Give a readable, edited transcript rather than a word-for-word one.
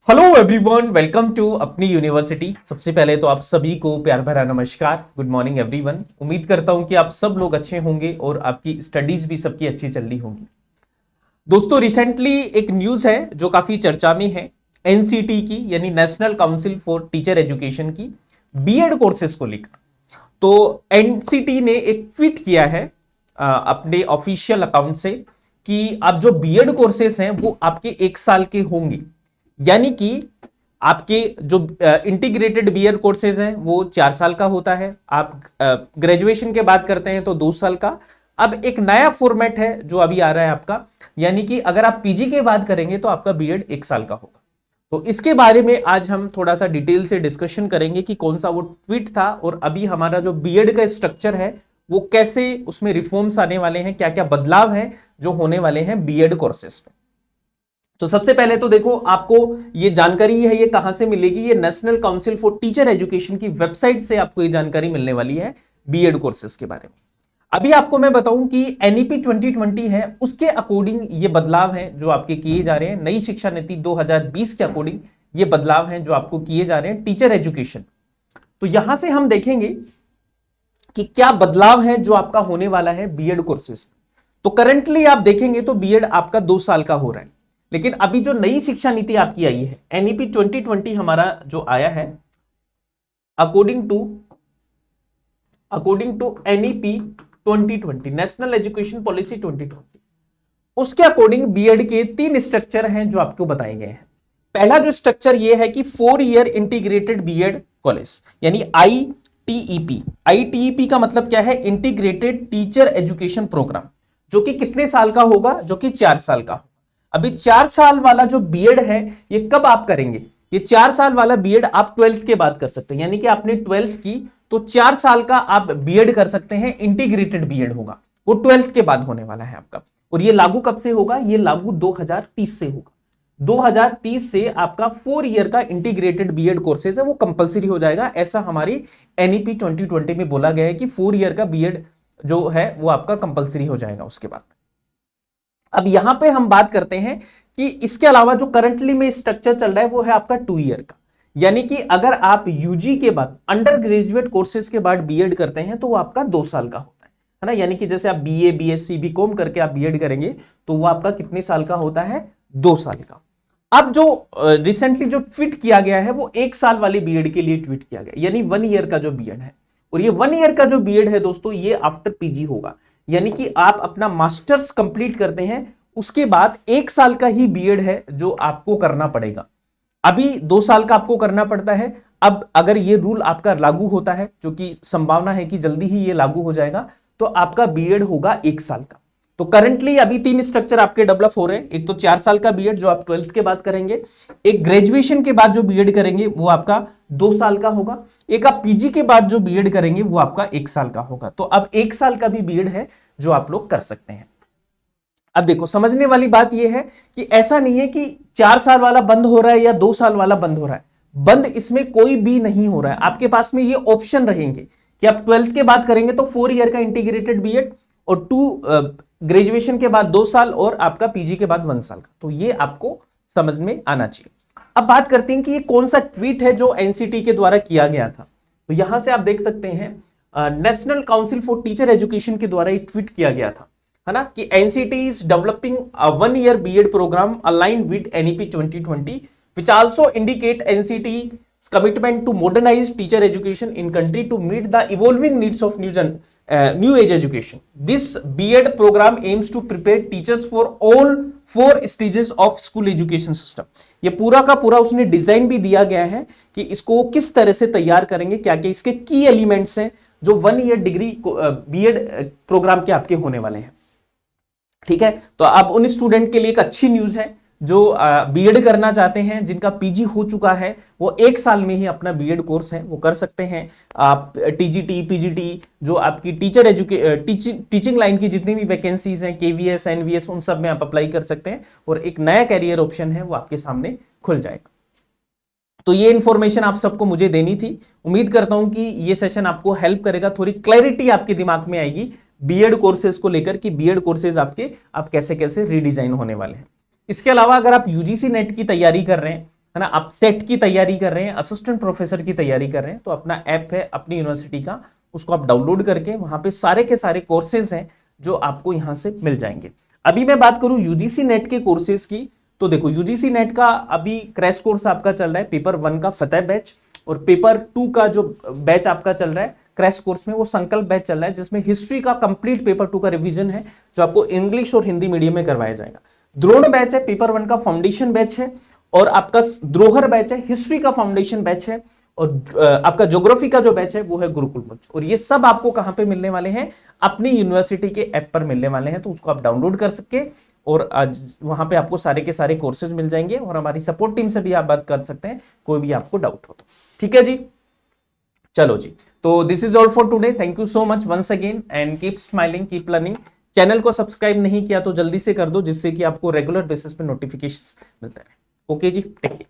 Hello everyone, welcome to अपनी university. सबसे पहले तो आप सभी को प्यार भरा नमस्कार। Good morning everyone. उम्मीद करता हूं कि आप सब लोग अच्छे होंगे और आपकी स्टडीज भी सबकी अच्छी चल रही होंगी। दोस्तों, रिसेंटली एक न्यूज है जो काफी चर्चा में है, एनसीटी की यानी national council for teacher education की बीएड कोर्सेज को लेकर। तो एनसीटी ने एक ट्वीट किया है अपने ऑफिशियल अकाउंट से कि आप जो बीएड कोर्सेज हैं वो आपके 1 साल के होंगे, यानी कि आपके जो इंटीग्रेटेड बीएड कोर्सेज हैं वो 4 साल का होता है। आप ग्रेजुएशन के बाद करते हैं तो 2 साल का। अब एक नया फॉर्मेट है जो अभी आ रहा है आपका, यानी कि अगर आप पीजी के बाद करेंगे तो आपका बीएड 1 साल का होगा। तो इसके बारे में आज हम थोड़ा सा डिटेल से डिस्कशन करेंगे कि कौन सा वो ट्वीट था और अभी हमारा जो बीएड का स्ट्रक्चर है वो कैसे उसमें रिफॉर्म्स आने वाले हैं, क्या क्या बदलाव हैं जो होने वाले हैं बीएड कोर्सेज में। तो सबसे पहले तो देखो, आपको ये जानकारी है, ये कहां से मिलेगी? ये national council for teacher education की वेबसाइट से आपको ये जानकारी मिलने वाली है बीएड कोर्सेज के बारे में। अभी आपको मैं बताऊं कि एनईपी 2020 है, उसके अकॉर्डिंग ये बदलाव हैं जो आपके किए जा रहे हैं। नई शिक्षा नीति 2020 के अकॉर्डिंग ये बदलाव हैं जो आपको किए जा रहे हैं टीचर एजुकेशन। तो यहां से हम देखेंगे कि क्या बदलाव है जो आपका होने वाला है बीएड कोर्सेज। तो करंटली आप देखेंगे तो बीएड आपका 2 साल का हो रहा है, लेकिन अभी जो नई शिक्षा नीति आपकी आई है एनईपी 2020 हमारा जो आया है, according to NEP 2020 national education policy 2020, उसके अकॉर्डिंग बीएड के 3 स्ट्रक्चर हैं जो आपको बताए गए हैं। पहला जो स्ट्रक्चर ये है कि 4 ईयर इंटीग्रेटेड बीएड कॉलेज, यानी आईटीईपी। आईटीईपी का मतलब क्या है? इंटीग्रेटेड टीचर एजुकेशन प्रोग्राम, जो कि कितने साल का होगा? जो कि 4 साल का। अभी 4 साल वाला जो बीएड है ये कब आप करेंगे? ये 4 साल वाला बीएड आप 12th के बाद कर सकते हैं, यानी कि आपने 12th की तो 4 साल का आप बीएड कर सकते हैं। इंटीग्रेटेड बीएड होगा, वो 12th के बाद होने वाला है आपका। और ये लागू कब से होगा? ये लागू 2030 से होगा। 2030 से आपका 4 ईयर का इंटीग्रेटेड बीएड कोर्सेज है वो कंपलसरी हो जाएगा। ऐसा हमारी एनईपी 2020 में बोला गया है कि 4 ईयर का बीएड जो है वो आपका कंपलसरी हो जाएगा उसके बाद। अब यहां पे हम बात करते हैं कि इसके अलावा जो करंटली में स्ट्रक्चर चल रहा है वो है आपका 2 ईयर का, यानी कि अगर आप यूजी के बाद अंडर ग्रेजुएट कोर्सेज के बाद बीएड करते हैं तो वो आपका 2 साल का होता है ना। यानी कि जैसे आप बीए, बीएससी, बीकॉम करके आप बीएड करेंगे तो वो आपका कितने साल का होता है? 2 साल का। अब जो रिसेंटली जो ट्वीट किया गया है वो 1 साल वाले बीएड के लिए ट्वीट किया गया, यानी 1 ईयर का जो बीएड है। और ये 1 ईयर का जो बीएड है दोस्तों, ये आफ्टर पीजी होगा, यानी कि आप अपना मास्टर्स कंप्लीट करते हैं उसके बाद 1 साल का ही बीएड है जो आपको करना पड़ेगा। अभी 2 साल का आपको करना पड़ता है। अब अगर ये रूल आपका लागू होता है, जो कि संभावना है कि जल्दी ही ये लागू हो जाएगा, तो आपका बीएड होगा 1 साल का। तो करंटली अभी 3 स्ट्रक्चर आपके डेवलप हो रहे हैं। एक तो 4 साल का बीएड जो आप 12th के बाद करेंगे, एक ग्रेजुएशन के बाद जो बीएड करेंगे वो आपका 2 साल का होगा, एक आप पीजी के बाद जो बीएड करेंगे वो आपका 1 साल का होगा। तो अब 1 साल का भी बीएड है जो आप लोग कर सकते हैं। अब देखो, समझने वाली बात यह है कि ऐसा नहीं है कि 4 साल वाला बंद हो रहा है या 2 साल वाला बंद हो रहा है। बंद इसमें कोई भी नहीं हो रहा है। आपके पास में ये ऑप्शन रहेंगे कि आप 12th के बाद करेंगे तो 4 ईयर का इंटीग्रेटेड बीएड, और 2 ग्रेजुएशन के बाद 2 साल, और आपका पीजी के बाद 1 साल का। तो ये आपको समझ में आना चाहिए। अब बात करते हैं कि ये कौन सा ट्वीट है जो एनसीटी के द्वारा किया गया था। तो यहां से आप देख सकते हैं national council for teacher education के द्वारा ये ट्वीट किया गया था, है ना, कि NCT is developing a 1 year BEd programme aligned with NEP 2020 which also indicate NCT's commitment to modernize teacher education in country to meet the evolving needs of new age education. This BEd program aims to prepare teachers for all 4 stages of school education system. ये पूरा का पूरा उसने design भी दिया गया है कि इसको किस तरह से तैयार करेंगे, क्या क्या इसके की एलिमेंट्स हैं जो 1 ईयर डिग्री बीएड प्रोग्राम के आपके होने वाले हैं। ठीक है, तो अब उन स्टूडेंट के लिए एक अच्छी न्यूज है जो बीएड करना चाहते हैं, जिनका पीजी हो चुका है, वो 1 साल में ही अपना बीएड कोर्स है वो कर सकते हैं। आप टीजीटी, पीजीटी, जो आपकी टीचिंग लाइन की जितनी भी वैकेंसीज हैं, केवीएस, एनवीएस, उन सब में आप अप्लाई कर सकते हैं और एक नया कैरियर ऑप्शन है वो आपके सामने खुल जाएगा। तो ये इन्फॉर्मेशन आप सबको मुझे देनी थी। उम्मीद करता हूं कि ये सेशन आपको हेल्प करेगा, थोड़ी क्लैरिटी आपके दिमाग में आएगी बीएड कोर्सेज को लेकर कि बीएड कोर्सेज आपके आप कैसे कैसे रीडिजाइन होने वाले हैं। इसके अलावा अगर आप यूजीसी नेट की तैयारी कर रहे हैं, है ना, आप सेट की तैयारी कर रहे हैं, असिस्टेंट प्रोफेसर की तैयारी कर रहे हैं, तो अपना ऐप है अपनी यूनिवर्सिटी का, उसको आप डाउनलोड करके वहां पे सारे के सारे कोर्सेज हैं जो आपको यहां से मिल जाएंगे। अभी मैं बात करूं यूजीसी नेट के कोर्सेज की, तो देखो यूजीसी नेट का अभी क्रैश कोर्स आपका चल रहा है, पेपर 1 का फतेह बैच, और पेपर 2 का जो बैच आपका चल रहा है क्रैश कोर्स में, वो संकल्प बैच चल रहा है, जिसमें हिस्ट्री का कंप्लीट पेपर 2 का रिवीजन है, जो आपको इंग्लिश और हिंदी मीडियम में करवाया जाएगा। द्रोण बैच है, पेपर 1 का फाउंडेशन बैच है, और आपका द्रोहर बैच है, हिस्ट्री का फाउंडेशन बैच है, और आपका ज्योग्राफी का जो बैच है वो है गुरुकुल मंच। और ये सब आपको कहां पे मिलने वाले हैं, अपनी यूनिवर्सिटी के ऐप पर मिलने वाले हैं, तो उसको आप डाउनलोड कर सके और आज वहां पे आपको सारे के सारे कोर्सेज मिल जाएंगे, और हमारी सपोर्ट टीम से भी आप बात कर सकते हैं कोई भी आपको डाउट हो तो। ठीक है जी, चलो जी, तो this is all for today. Thank you so much once again and keep smiling, keep learning. Channel को सब्सक्राइब नहीं किया तो जल्दी से कर दो, जिससे कि आपको रेगुलर बेसिस पे नोटिफिकेशन मिलते रहे। ओके जी, टेक केयर।